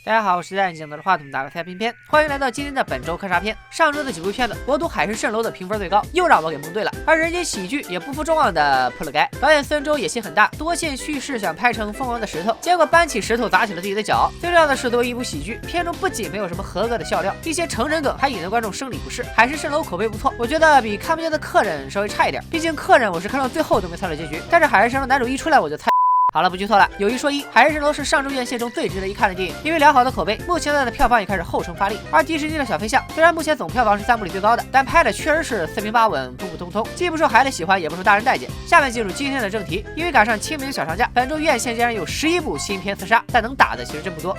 大家好，我是戴眼镜拿着话筒打个开片片，欢迎来到今天的本周看啥片。上周的几部片子，我赌海市蜃楼的评分最高，又让我给蒙对了。而人间喜剧也不负众望的破了该，导演孙周野心很大，多线叙事想拍成疯狂的石头，结果搬起石头砸起了自己的脚。最重要的是，作为一部喜剧，片中不仅没有什么合格的笑料，一些成人梗还引得观众生理不适。海市蜃楼口碑不错，我觉得比看不见的客人稍微差一点，毕竟客人我是看到最后都没猜到结局，但是海市蜃楼男主一出来我就猜。好了，不剧透了。有一说一，《海市蜃楼》是上周院线中最值得一看的电影，因为良好的口碑，目前的票房也开始后程发力。而迪士尼的小飞象虽然目前总票房是3部里最高的，但拍的确实是四平八稳、普普通通，既不受孩子喜欢，也不受大人待见。下面进入今天的正题，因为赶上清明小长假，本周院线竟然有11部新片厮杀，但能打的其实真不多。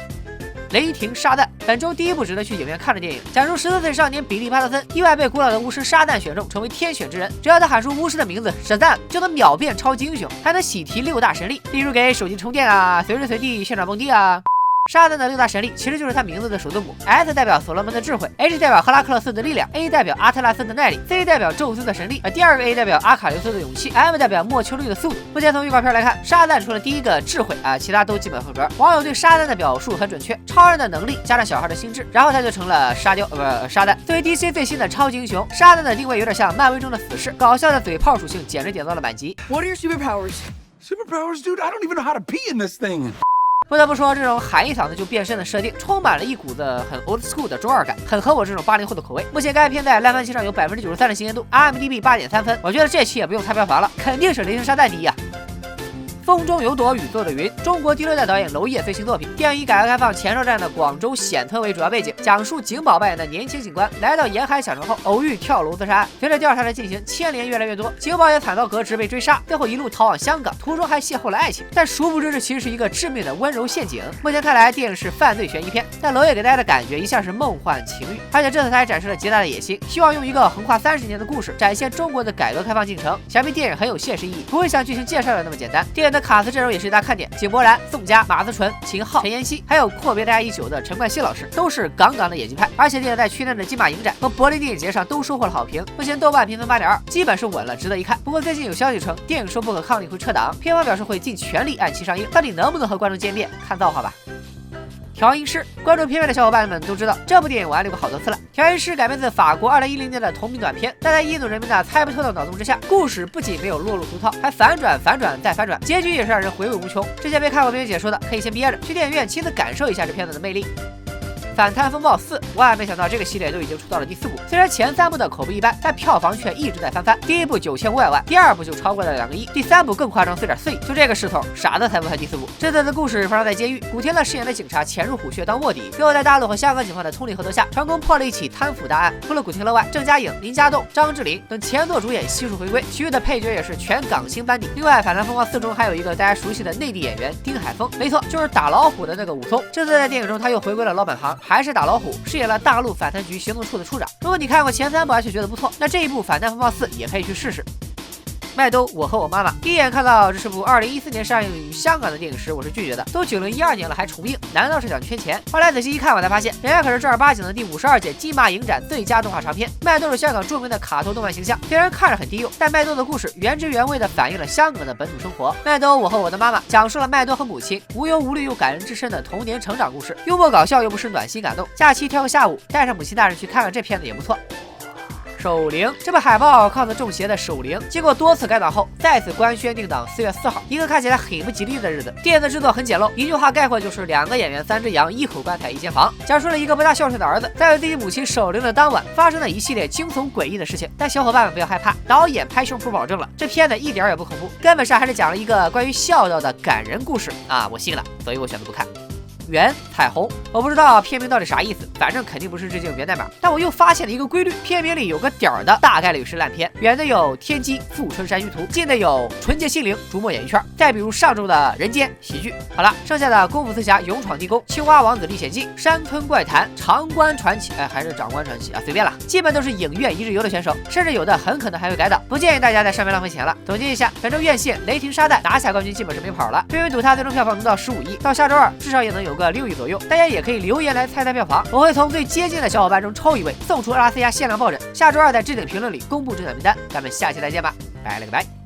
雷霆沙旦，本周第一部值得去影院看的电影，讲述14岁少年比利·帕特森意外被古老的巫师沙旦选中，成为天选之人。只要他喊出巫师的名字Shazam，就能秒变超级英雄，还能喜提6大神力，例如给手机充电啊，随时随地现场蹦迪啊。沙旦的6大神力其实就是他名字的首字母 ，S 代表所罗门的智慧 ，H 代表赫拉克勒斯的力量 ，A 代表阿特拉斯的耐力 ，C 代表宙斯的神力，第二个 A 代表阿卡琉斯的勇气 ，M 代表莫丘利的速度。目前从预告片来看，沙旦除了第一个智慧啊，其他都基本合格。网友对沙旦的表述很准确，超人的能力加上小孩的心智，然后他就成了沙旦。作为 DC 最新的超级英雄，沙旦的定位有点像漫威中的死侍，搞笑的嘴炮属性简直点到了满级。What are your superpowers? Superpowers, dude? I don't even know how to pee in this thing. 不得不说，这种喊一嗓子就变身的设定，充满了一股子很 old school 的中二感，很合我这种80后的口味。目前该片在烂番茄上有93%的新鲜度 ，IMDB 8.3分。我觉得这期也不用猜票房了，肯定是雷霆沙旦第一啊！风中有朵雨做的云，中国第6代导演娄烨最新作品。电影以改革开放前哨战的广州显村为主要背景，讲述景宝扮演的年轻警官来到沿海小城后，偶遇跳楼自杀案。随着调查的进行，牵连越来越多，景宝也惨遭革职被追杀，最后一路逃往香港，途中还邂逅了爱情。但殊不知，这其实是一个致命的温柔陷阱。目前看来，电影是犯罪悬疑片，但娄烨给大家的感觉一向是梦幻情欲，而且这次他还展示了极大的野心，希望用一个横跨30年的故事展现中国的改革开放进程。想必电影很有现实意义，不会像剧情介绍的那么简单。电影的卡司阵容也是一大看点，井柏然、宋佳、马思纯、秦昊、陈妍希，还有阔别大家已久的陈冠希老师，都是杠杠的演技派。而且电影在去年的金马影展和柏林电影节上都收获了好评，目前豆瓣评分8.2，基本是稳了，值得一看。不过最近有消息称电影受不可抗力会撤档，片方表示会尽全力按期上映，到底能不能和观众见面，看造化吧。调音师，关注片片的小伙伴们都知道，这部电影我安利过好多次了。调音师改编自法国2010年的同名短片，但在印度人民的猜不透的脑洞之下，故事不仅没有落入俗套，还反转再反转，结局也是让人回味无穷。之前没看过别人解说的，可以先憋着去电影院亲自感受一下这片子的魅力。反贪风暴4，万没想到这个系列都已经出到了第4部，虽然前3部的口碑一般，但票房却一直在翻番。第1部9500万，第2部就超过了2个亿，第3部更夸张，碎点碎。就这个势头，傻子才不看第4部。这次的故事发生在监狱，古天乐饰演的警察潜入虎穴当卧底，最后在大陆和香港警方的通力合作下，成功破了一起贪腐大案。除了古天乐外，郑嘉颖、林家栋、张智霖等前作主演悉数回归，其余的配角也是全港星班底。另外，反贪风暴4中还有一个大家熟悉的内地演员丁海峰，没错，就是打老虎的那个武松。这次在电影中他又回归了老本行，还是打老虎，饰演了大陆反贪局行动处的处长。如果你看过前3部而且觉得不错，那这一部反贪风暴4也可以去试试。麦兜，我和我妈妈。第一眼看到这是部2014年上映于香港的电影时，我是拒绝的。都9012年了还重映，难道是想圈钱？后来仔细一看，我才发现，人家可是正儿八经的第52届金马影展最佳动画长片。麦兜是香港著名的卡通动漫形象，虽然看着很低幼，但麦兜的故事原汁原味地反映了香港的本土生活。麦兜，我和我的妈妈讲述了麦兜和母亲无忧无虑又感人至深的童年成长故事，幽默搞笑又不失暖心感动。假期挑个下午，带上母亲大人去看看这片子也不错。守灵，这部海报靠着中邪的守灵，经过多次改档后，再次官宣定档4月4号，一个看起来很不吉利的日子。电影制作很简陋，一句话概括就是2个演员3只羊1口棺材1间房，讲述了一个不大孝顺的儿子在为自己母亲守灵的当晚发生的一系列惊悚诡异的事情。但小伙伴们不要害怕，导演拍胸脯保证了，这片子一点也不恐怖，根本上还是讲了一个关于孝道的感人故事啊！我信了，所以我选择不看。圆彩虹，我不知道片名到底啥意思，反正肯定不是致敬源代码。但我又发现了一个规律，片名里有个点儿的大概率是烂片。远的有天机富春山居图，近的有纯洁心灵逐梦演艺圈，再比如上周的人间喜剧。好了，剩下的功夫四侠勇闯地宫、青蛙王子历险记、山村怪谈、长关传奇，还是长关传奇啊，随便了，基本都是影院一日游的选手，甚至有的很可能还会改档，不建议大家在上面浪费钱了。总结一下，本周院线雷霆沙旦拿下冠军基本是没跑了，因为赌他最终票房能到15亿，到下周2至少也能有个6亿左右。大家也可以留言来猜猜票房，我会从最接近的小伙伴中抽一位，送出阿拉斯加限量抱枕。下周2在置顶评论里公布中奖名单，咱们下期再见吧，拜了个拜。